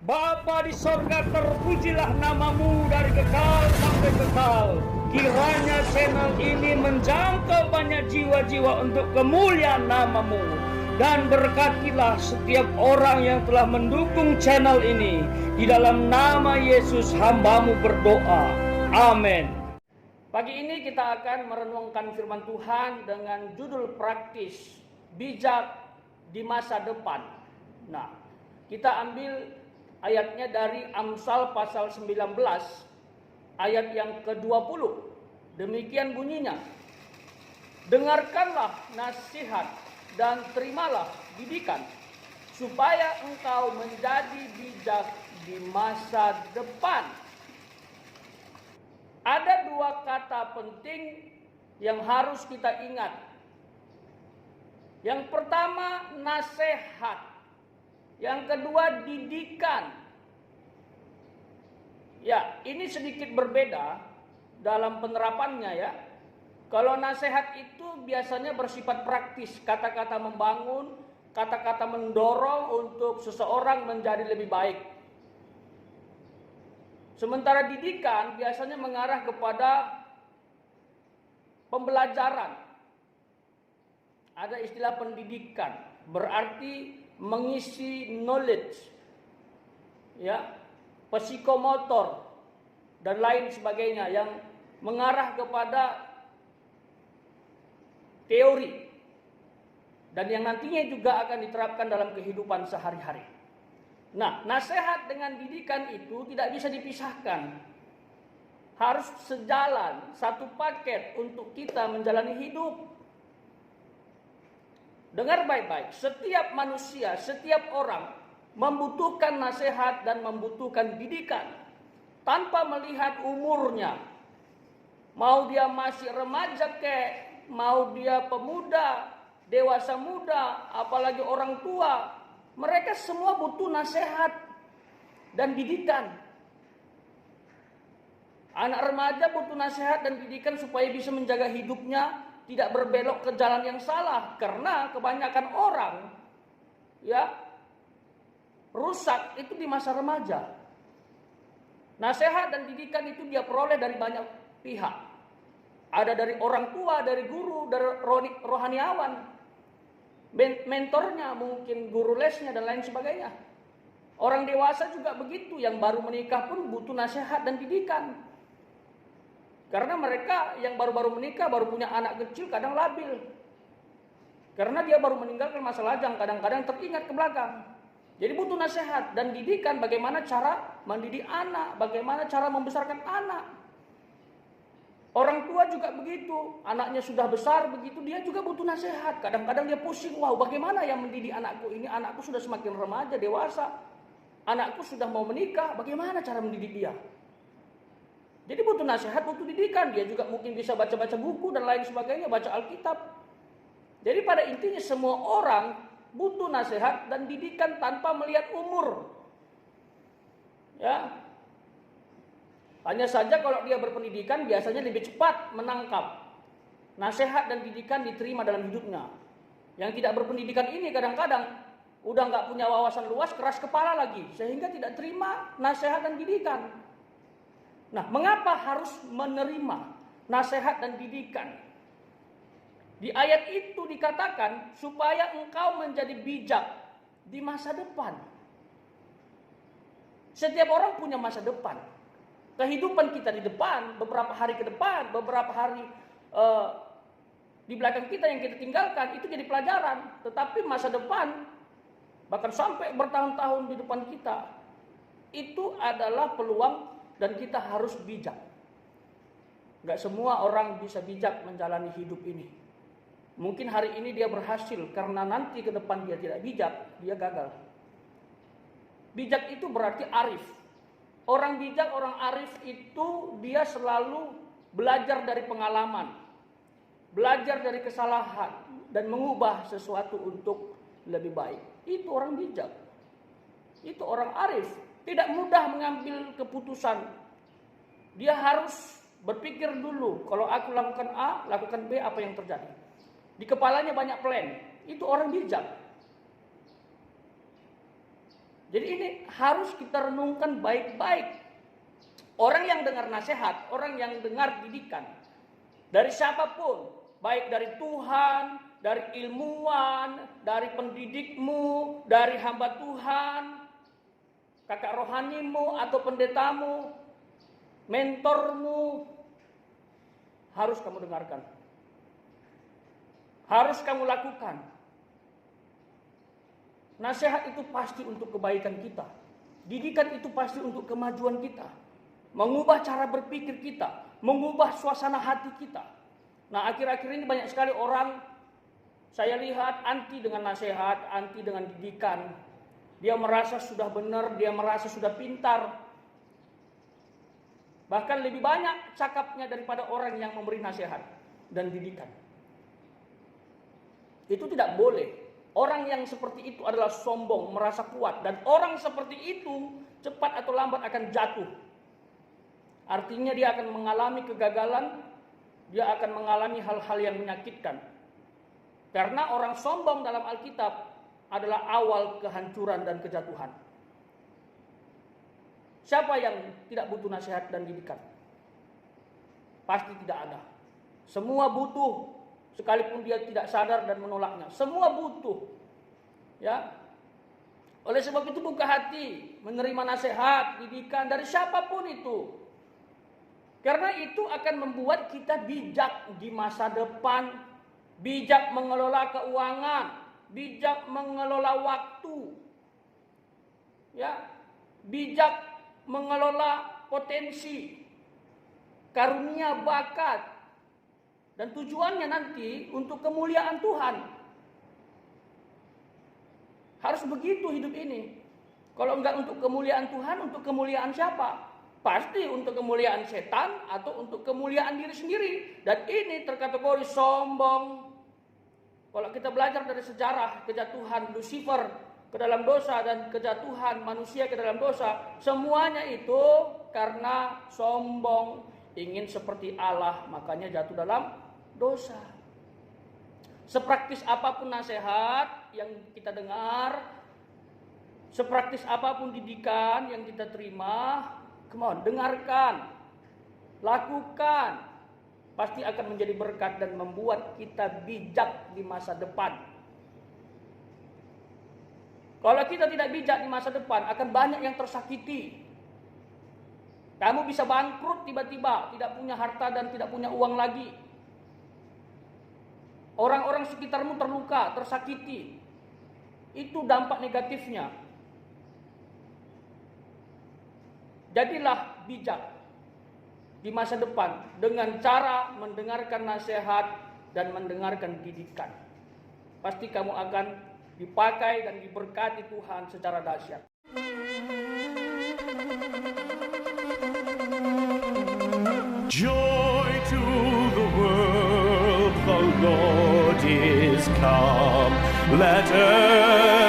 Bapa di sorga, terpujilah namamu dari kekal sampai kekal. Kiranya channel ini menjangkau banyak jiwa-jiwa untuk kemuliaan namamu. Dan berkatilah setiap orang yang telah mendukung channel ini. Di dalam nama Yesus hambamu berdoa. Amin. Pagi ini kita akan merenungkan firman Tuhan dengan judul praktis, bijak di masa depan. Nah, kita ambil ayatnya dari Amsal pasal 19 ayat yang ke-20. Demikian bunyinya. Dengarkanlah nasihat dan terimalah didikan, supaya engkau menjadi bijak di masa depan. Ada dua kata penting yang harus kita ingat. Yang pertama, nasihat. Yang kedua, didikan. Ya, ini sedikit berbeda dalam penerapannya ya. Kalau nasihat itu biasanya bersifat praktis, kata-kata membangun, kata-kata mendorong untuk seseorang menjadi lebih baik. Sementara didikan biasanya mengarah kepada pembelajaran. Ada istilah pendidikan, berarti mengisi knowledge, ya, psikomotor dan lain sebagainya yang mengarah kepada teori dan yang nantinya juga akan diterapkan dalam kehidupan sehari-hari. Nah, nasihat dengan didikan itu tidak bisa dipisahkan. Harus sejalan, satu paket untuk kita menjalani hidup. Dengar baik-baik, setiap manusia, setiap orang membutuhkan nasihat dan membutuhkan didikan tanpa melihat umurnya. Mau dia masih remaja kek, mau dia pemuda, dewasa muda, apalagi orang tua, mereka semua butuh nasihat dan didikan. Anak remaja butuh nasihat dan didikan supaya bisa menjaga hidupnya tidak berbelok ke jalan yang salah, karena kebanyakan orang ya rusak itu di masa remaja. Nasihat dan didikan itu dia peroleh dari banyak pihak. Ada dari orang tua, dari guru, dari rohaniawan, mentornya, mungkin guru lesnya dan lain sebagainya. Orang dewasa juga begitu, yang baru menikah pun butuh nasihat dan didikan. Karena mereka yang baru-baru menikah, baru punya anak kecil, kadang labil. Karena dia baru meninggalkan masa lajang, kadang-kadang teringat ke belakang. Jadi butuh nasihat dan didikan bagaimana cara mendidik anak, bagaimana cara membesarkan anak. Orang tua juga begitu, anaknya sudah besar begitu, dia juga butuh nasihat. Kadang-kadang dia pusing, wow, bagaimana yang mendidik anakku ini? Anakku sudah semakin remaja, dewasa. Anakku sudah mau menikah, bagaimana cara mendidik dia? Jadi butuh nasihat, butuh didikan. Dia juga mungkin bisa baca-baca buku dan lain sebagainya, baca Alkitab. Jadi pada intinya semua orang butuh nasihat dan didikan tanpa melihat umur. Ya. Hanya saja kalau dia berpendidikan biasanya lebih cepat menangkap nasihat dan didikan diterima dalam hidupnya. Yang tidak berpendidikan ini kadang-kadang udah nggak punya wawasan luas, keras kepala lagi, sehingga tidak terima nasihat dan didikan. Nah, mengapa harus menerima nasihat dan didikan? Di ayat itu dikatakan supaya engkau menjadi bijak di masa depan. Setiap orang punya masa depan. Kehidupan kita di depan, beberapa hari ke depan, beberapa hari di belakang kita yang kita tinggalkan, itu jadi pelajaran. Tetapi masa depan, bahkan sampai bertahun-tahun di depan kita, itu adalah peluang dan kita harus bijak. Gak semua orang bisa bijak menjalani hidup ini. Mungkin hari ini dia berhasil, karena nanti ke depan dia tidak bijak, dia gagal. Bijak itu berarti arif. Orang bijak, orang arif itu dia selalu belajar dari pengalaman, belajar dari kesalahan, dan mengubah sesuatu untuk lebih baik. Itu orang bijak. Itu orang arif. Tidak mudah mengambil keputusan. Dia harus berpikir dulu, kalau aku lakukan A, lakukan B, apa yang terjadi. Di kepalanya banyak plan. Itu orang bijak. Jadi ini harus kita renungkan baik-baik. Orang yang dengar nasihat, orang yang dengar didikan, dari siapapun, baik dari Tuhan, dari ilmuwan, dari pendidikmu, dari hamba Tuhan, kakak rohanimu atau pendetamu, mentormu, harus kamu dengarkan. Harus kamu lakukan. Nasihat itu pasti untuk kebaikan kita. Didikan itu pasti untuk kemajuan kita. Mengubah cara berpikir kita, mengubah suasana hati kita. Nah, akhir-akhir ini banyak sekali orang saya lihat anti dengan nasihat, anti dengan didikan. Dia merasa sudah benar, dia merasa sudah pintar. Bahkan lebih banyak cakapnya daripada orang yang memberi nasihat dan didikan. Itu tidak boleh. Orang yang seperti itu adalah sombong, merasa kuat. Dan orang seperti itu cepat atau lambat akan jatuh. Artinya dia akan mengalami kegagalan, dia akan mengalami hal-hal yang menyakitkan. Karena orang sombong dalam Alkitab adalah awal kehancuran dan kejatuhan. Siapa yang tidak butuh nasihat dan didikan? Pasti tidak ada. Semua butuh, sekalipun dia tidak sadar dan menolaknya. Semua butuh. Ya. Oleh sebab itu buka hati, menerima nasihat, didikan dari siapapun itu. Karena itu akan membuat kita bijak di masa depan, bijak mengelola keuangan, bijak mengelola waktu, ya, bijak mengelola potensi, karunia, bakat, dan tujuannya nanti untuk kemuliaan Tuhan. Harus begitu hidup ini. Kalau enggak untuk kemuliaan Tuhan, untuk kemuliaan siapa? Pasti untuk kemuliaan setan atau untuk kemuliaan diri sendiri. Dan ini terkategori sombong. Kalau kita belajar dari sejarah kejatuhan Lucifer ke dalam dosa dan kejatuhan manusia ke dalam dosa, semuanya itu karena sombong, ingin seperti Allah, makanya jatuh dalam dosa. Sepraktis apapun nasihat yang kita dengar, sepraktis apapun didikan yang kita terima, come on, dengarkan, lakukan. Pasti akan menjadi berkat dan membuat kita bijak di masa depan. Kalau kita tidak bijak di masa depan, akan banyak yang tersakiti. Kamu bisa bangkrut tiba-tiba, tidak punya harta dan tidak punya uang lagi. Orang-orang sekitarmu terluka, tersakiti. Itu dampak negatifnya. Jadilah bijak di masa depan dengan cara mendengarkan nasihat dan mendengarkan didikan. Pasti kamu akan dipakai dan diberkati Tuhan secara dahsyat. Joy to the world, the Lord is come. Let earth